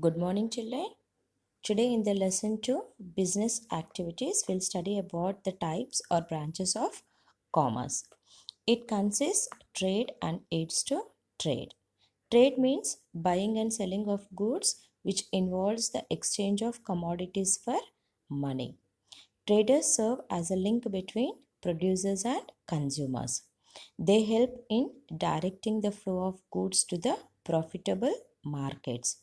Good morning, children. Today, in the lesson 2, business activities, we'll study about the types or branches of commerce. It consists trade and aids to trade. Trade means buying and selling of goods, which involves the exchange of commodities for money. Traders serve as a link between producers and consumers. They help in directing the flow of goods to the profitable markets.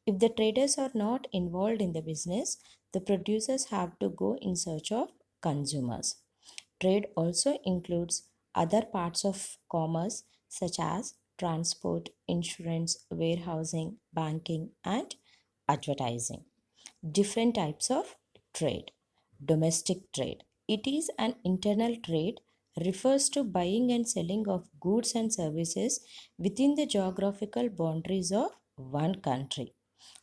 If the traders are not involved in the business, the producers have to go in search of consumers. Trade also includes other parts of commerce such as transport, insurance, warehousing, banking, and advertising. Different types of trade. Domestic trade. It is an internal trade, refers to buying and selling of goods and services within the geographical boundaries of one country.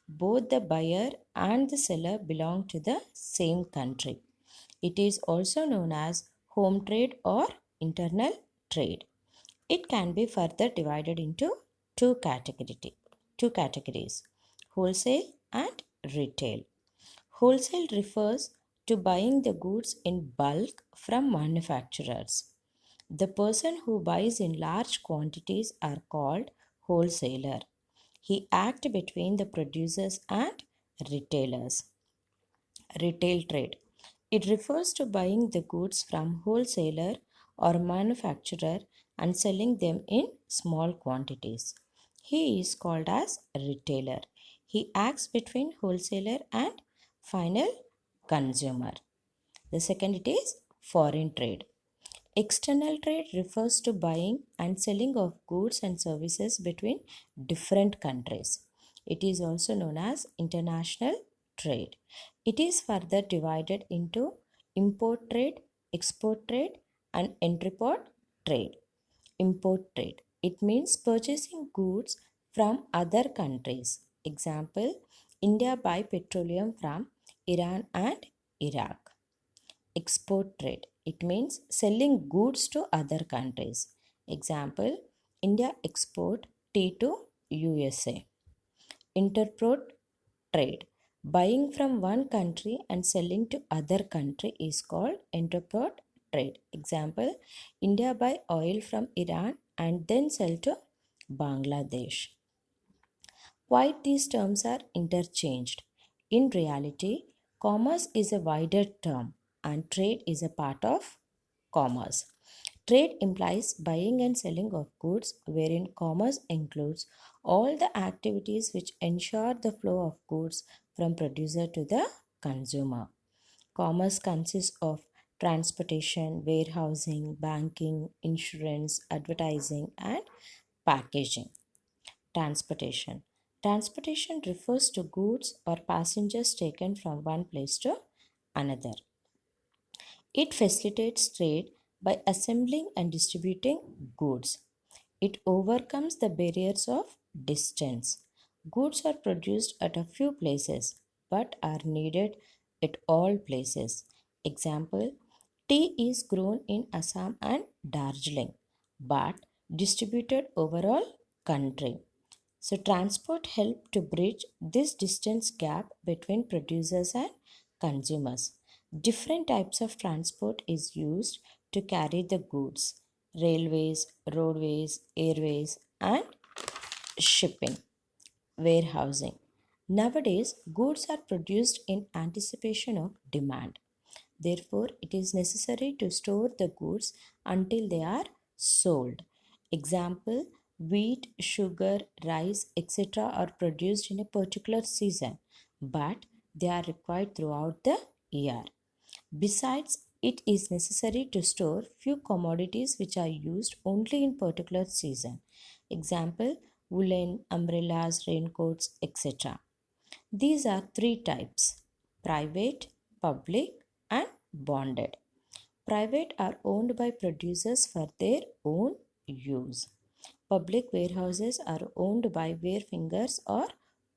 Both the buyer and the seller belong to the same country. It is also known as home trade or internal trade. It can be further divided into two categories, wholesale and retail. Wholesale refers to buying the goods in bulk from manufacturers. The person who buys in large quantities are called wholesaler. He acts between the producers and retailers. Retail trade. It refers to buying the goods from wholesaler or manufacturer and selling them in small quantities. He is called as retailer. He acts between wholesaler and final consumer. The second it is foreign trade. External trade refers to buying and selling of goods and services between different countries. It is also known as international trade. It is further divided into import trade, export trade, and entrepot trade. Import trade. It means purchasing goods from other countries. Example, India buy petroleum from Iran and Iraq. Export trade. It means selling goods to other countries. Example, India export tea to USA. Interport trade. Buying from one country and selling to other country is called interport trade. Example, India buy oil from Iran and then sell to Bangladesh. Why these terms are interchanged? In reality, commerce is a wider term and trade is a part of commerce. Trade implies buying and selling of goods, wherein commerce includes all the activities which ensure the flow of goods from producer to the consumer. Commerce consists of transportation, warehousing, banking, insurance, advertising, and packaging. Transportation. Transportation refers to goods or passengers taken from one place to another. It facilitates trade by assembling and distributing goods. It overcomes the barriers of distance. Goods are produced at a few places but are needed at all places. Example, tea is grown in Assam and Darjeeling but distributed over all country. So transport help to bridge this distance gap between producers and consumers. Different types of transport is used to carry the goods: railways, roadways, airways, and shipping. Warehousing. Nowadays, goods are produced in anticipation of demand. Therefore, it is necessary to store the goods until they are sold. Example, wheat, sugar, rice, etc. are produced in a particular season, but they are required throughout the year. Besides, it is necessary to store few commodities which are used only in particular season. Example, woolen, umbrellas, raincoats, etc. These are three types: private, public, and bonded. Private are owned by producers for their own use. Public warehouses are owned by warefingers or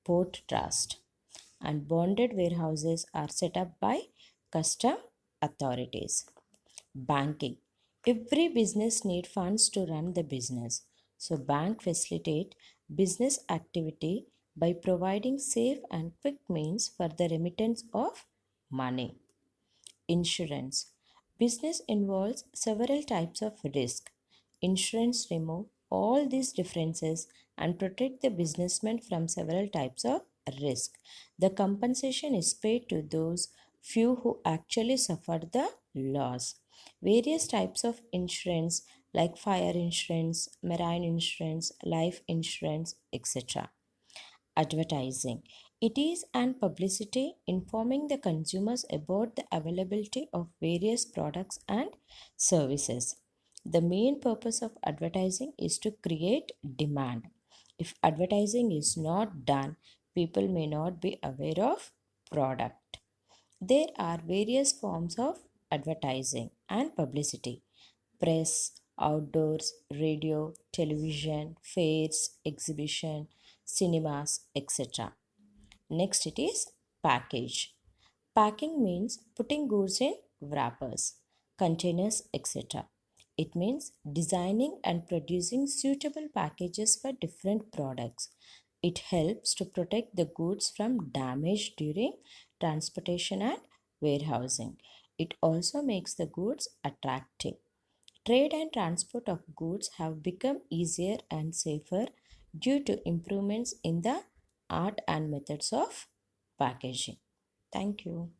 port trust. And bonded warehouses are set up by custom authorities. Banking. Every business needs funds to run the business. So bank facilitate business activity by providing safe and quick means for the remittance of money. Insurance. Business involves several types of risk. Insurance remove all these differences and protect the businessman from several types of risk. The compensation is paid to those few who actually suffered the loss. Various types of insurance like fire insurance, marine insurance, life insurance, etc. Advertising. It is an publicity informing the consumers about the availability of various products and services. The main purpose of advertising is to create demand. If advertising is not done, people may not be aware of product. There are various forms of advertising and publicity: press, outdoors, radio, television, fairs, exhibition, cinemas, etc. Next it is package. Packing means putting goods in wrappers, containers, etc. It means designing and producing suitable packages for different products. It helps to protect the goods from damage during transportation and warehousing. It also makes the goods attractive. Trade and transport of goods have become easier and safer due to improvements in the art and methods of packaging. Thank you.